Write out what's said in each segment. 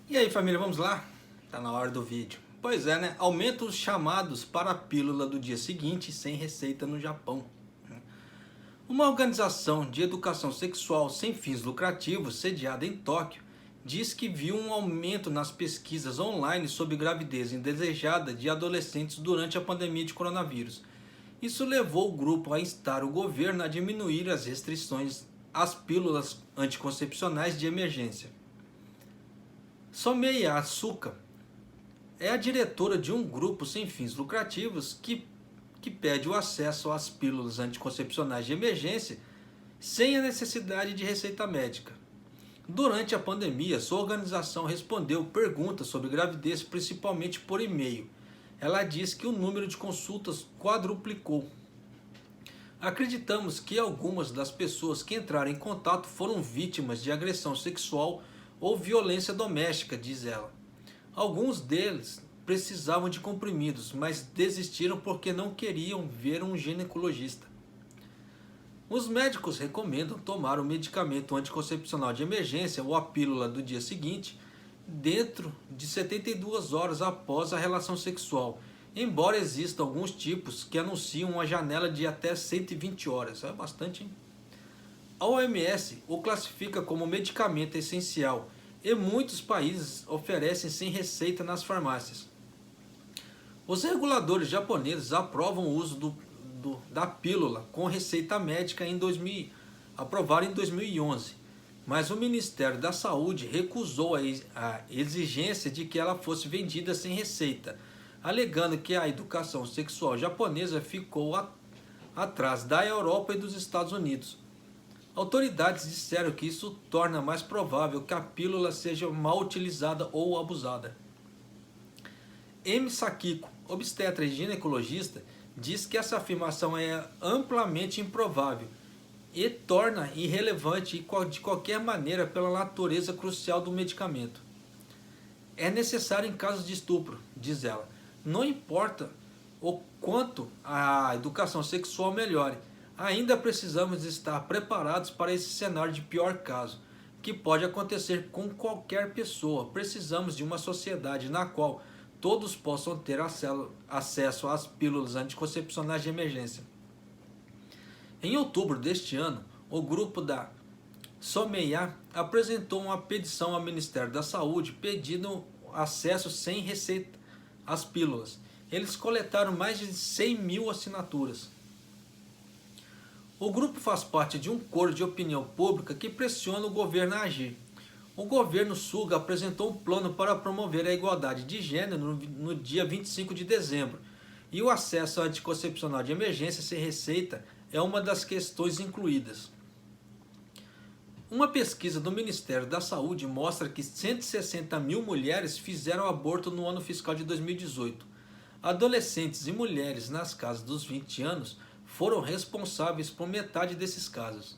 E aí, família, vamos lá? Tá na hora do vídeo. Pois é, né? Aumenta os chamados para a pílula do dia seguinte sem receita no Japão. Uma organização de educação sexual sem fins lucrativos, sediada em Tóquio, diz que viu um aumento nas pesquisas online sobre gravidez indesejada de adolescentes durante a pandemia de coronavírus. Isso levou o grupo a instar o governo a diminuir as restrições às pílulas anticoncepcionais de emergência. Someia Asuka é a diretora de um grupo sem fins lucrativos que pede o acesso às pílulas anticoncepcionais de emergência sem a necessidade de receita médica. Durante a pandemia, sua organização respondeu perguntas sobre gravidez principalmente por e-mail. Ela diz que o número de consultas quadruplicou. Acreditamos que algumas das pessoas que entraram em contato foram vítimas de agressão sexual ou violência doméstica, diz ela. Alguns deles precisavam de comprimidos, mas desistiram porque não queriam ver um ginecologista. Os médicos recomendam tomar o medicamento anticoncepcional de emergência ou a pílula do dia seguinte dentro de 72 horas após a relação sexual, embora existam alguns tipos que anunciam uma janela de até 120 horas. É bastante, hein? A OMS o classifica como medicamento essencial e muitos países oferecem sem receita nas farmácias. Os reguladores japoneses aprovam o uso da pílula com receita médica aprovaram em 2011, mas o Ministério da Saúde recusou a exigência de que ela fosse vendida sem receita, alegando que a educação sexual japonesa ficou atrás da Europa e dos Estados Unidos. Autoridades disseram que isso torna mais provável que a pílula seja mal utilizada ou abusada. M. Sakiko, obstetra e ginecologista, diz que essa afirmação é amplamente improvável e torna irrelevante de qualquer maneira pela natureza crucial do medicamento. É necessário em casos de estupro, diz ela. Não importa o quanto a educação sexual melhore, ainda precisamos estar preparados para esse cenário de pior caso, que pode acontecer com qualquer pessoa. Precisamos de uma sociedade na qual todos possam ter acesso às pílulas anticoncepcionais de emergência. Em outubro deste ano, o grupo da Someia apresentou uma petição ao Ministério da Saúde pedindo acesso sem receita às pílulas. Eles coletaram mais de 100 mil assinaturas. O grupo faz parte de um coro de opinião pública que pressiona o governo a agir. O governo Suga apresentou um plano para promover a igualdade de gênero no dia 25 de dezembro, e o acesso anticoncepcional de emergência sem receita é uma das questões incluídas. Uma pesquisa do Ministério da Saúde mostra que 160 mil mulheres fizeram aborto no ano fiscal de 2018. Adolescentes e mulheres nas casas dos 20 anos foram responsáveis por metade desses casos.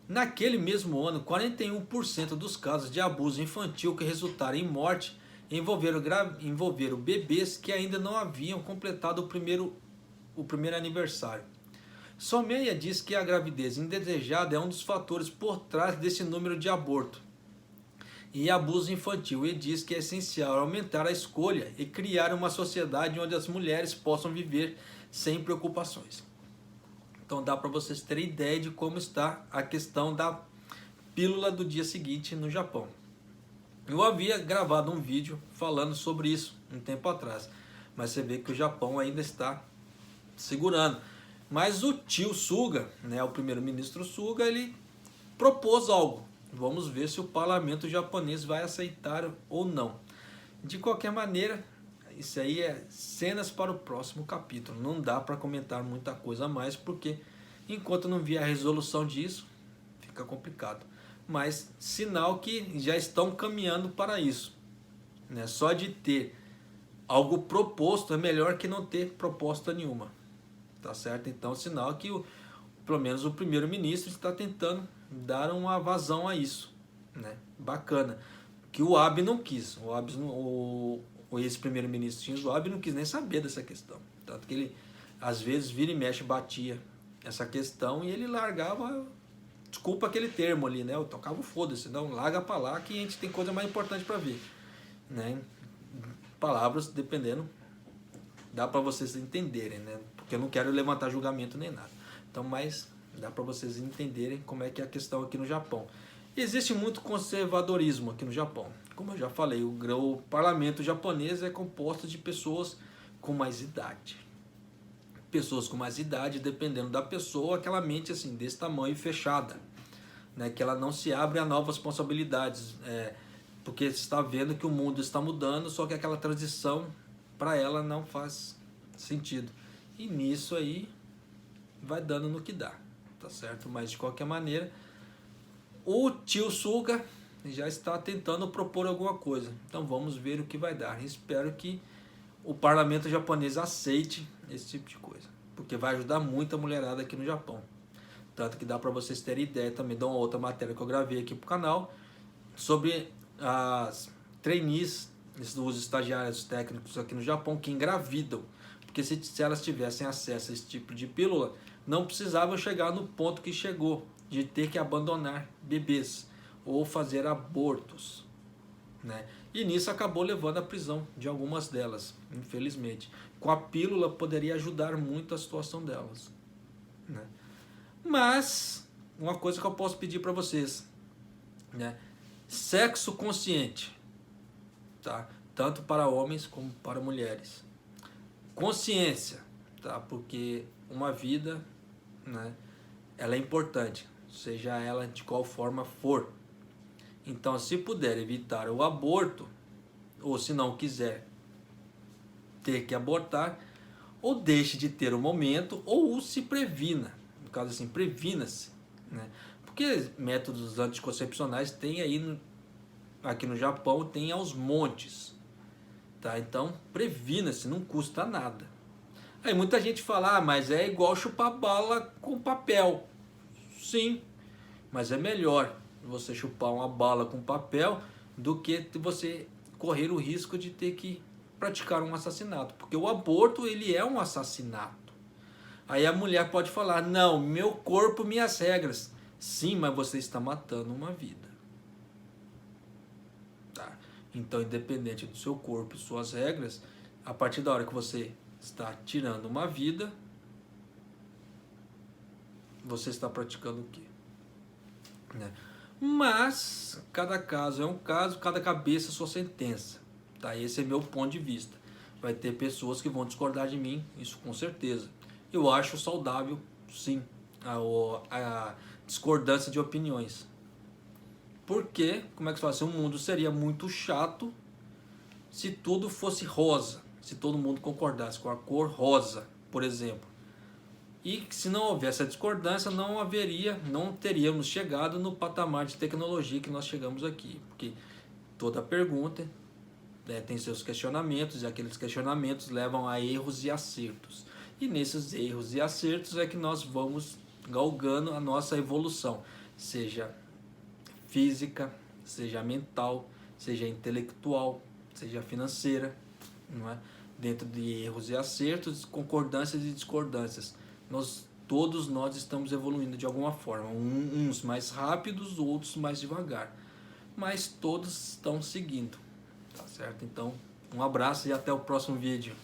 Naquele mesmo ano, 41% dos casos de abuso infantil que resultaram em morte envolveram bebês que ainda não haviam completado o primeiro aniversário. Someia diz que a gravidez indesejada é um dos fatores por trás desse número de aborto e abuso infantil, e diz que é essencial aumentar a escolha e criar uma sociedade onde as mulheres possam viver sem preocupações. Então dá para vocês terem ideia de como está a questão da pílula do dia seguinte no Japão. Eu havia gravado um vídeo falando sobre isso um tempo atrás, mas você vê que o Japão ainda está segurando. Mas o tio Suga, né, o primeiro-ministro Suga, ele propôs algo. Vamos ver se o parlamento japonês vai aceitar ou não. De qualquer maneira, isso aí é cenas para o próximo capítulo. Não dá para comentar muita coisa a mais, porque enquanto não vier a resolução disso, fica complicado. Mas sinal que já estão caminhando para isso, né? Só de ter algo proposto é melhor que não ter proposta nenhuma. Tá certo? Então, sinal que pelo menos o primeiro-ministro está tentando dar uma vazão a isso, né? Bacana. Que o Abe não quis. O ex-primeiro-ministro Shinzo Abe não quis nem saber dessa questão. Tanto que ele, às vezes, vira e mexe, batia essa questão e ele largava desculpa aquele termo ali, né? Eu tocava o foda-se, não, larga pra lá que a gente tem coisa mais importante pra ver, né? Palavras, dependendo, dá pra vocês entenderem, né? Porque eu não quero levantar julgamento nem nada. Então, mas dá pra vocês entenderem como é que é a questão aqui no Japão. Existe muito conservadorismo aqui no Japão. Como eu já falei, o parlamento japonês é composto de pessoas com mais idade. Pessoas com mais idade, dependendo da pessoa, aquela mente assim, desse tamanho, fechada, né? Que ela não se abre a novas possibilidades, porque você está vendo que o mundo está mudando, só que aquela transição para ela não faz sentido. E nisso aí vai dando no que dá, tá certo? Mas de qualquer maneira, o tio Suga já está tentando propor alguma coisa. Então vamos ver o que vai dar. Espero que o parlamento japonês aceite esse tipo de coisa, porque vai ajudar muito a mulherada aqui no Japão. Tanto que dá para vocês terem ideia, também dou uma outra matéria que eu gravei aqui pro canal sobre as trainees, os estagiários técnicos aqui no Japão que engravidam. Porque se elas tivessem acesso a esse tipo de pílula, não precisavam chegar no ponto que chegou, de ter que abandonar bebês ou fazer abortos, né? E nisso acabou levando à prisão de algumas delas, infelizmente. Com a pílula poderia ajudar muito a situação delas, né? Mas uma coisa que eu posso pedir para vocês, né? Sexo consciente, tá? Tanto para homens como para mulheres. Consciência, tá? Porque uma vida, né, ela é importante, seja ela de qual forma for. Então, se puder evitar o aborto, ou se não quiser ter que abortar, ou deixe de ter o momento, ou se previna. No caso assim, previna-se, né? Porque métodos anticoncepcionais tem aí, aqui no Japão, tem aos montes, tá? Então, previna-se, não custa nada. Aí muita gente fala, mas é igual chupar bala com papel. Sim, mas é melhor você chupar uma bala com papel do que você correr o risco de ter que praticar um assassinato, porque o aborto ele é um assassinato. Aí a mulher pode falar, não, meu corpo, minhas regras. Sim, mas você está matando uma vida, tá? Então, independente do seu corpo e suas regras, a partir da hora que você está tirando uma vida, você está praticando o quê? Né? Mas cada caso é um caso, cada cabeça é sua sentença, tá? Esse é meu ponto de vista. Vai ter pessoas que vão discordar de mim, isso com certeza. Eu acho saudável, sim, a discordância de opiniões. Porque, como é que se fala assim, o mundo seria muito chato se tudo fosse rosa, se todo mundo concordasse com a cor rosa, por exemplo. E se não houvesse a discordância, não teríamos chegado no patamar de tecnologia que nós chegamos aqui. Porque toda pergunta, né, tem seus questionamentos, e aqueles questionamentos levam a erros e acertos. E nesses erros e acertos é que nós vamos galgando a nossa evolução, seja física, seja mental, seja intelectual, seja financeira, não é? Dentro de erros e acertos, concordâncias e discordâncias. Todos nós estamos evoluindo de alguma forma, uns mais rápidos, outros mais devagar, mas todos estão seguindo, tá certo? Então, um abraço e até o próximo vídeo.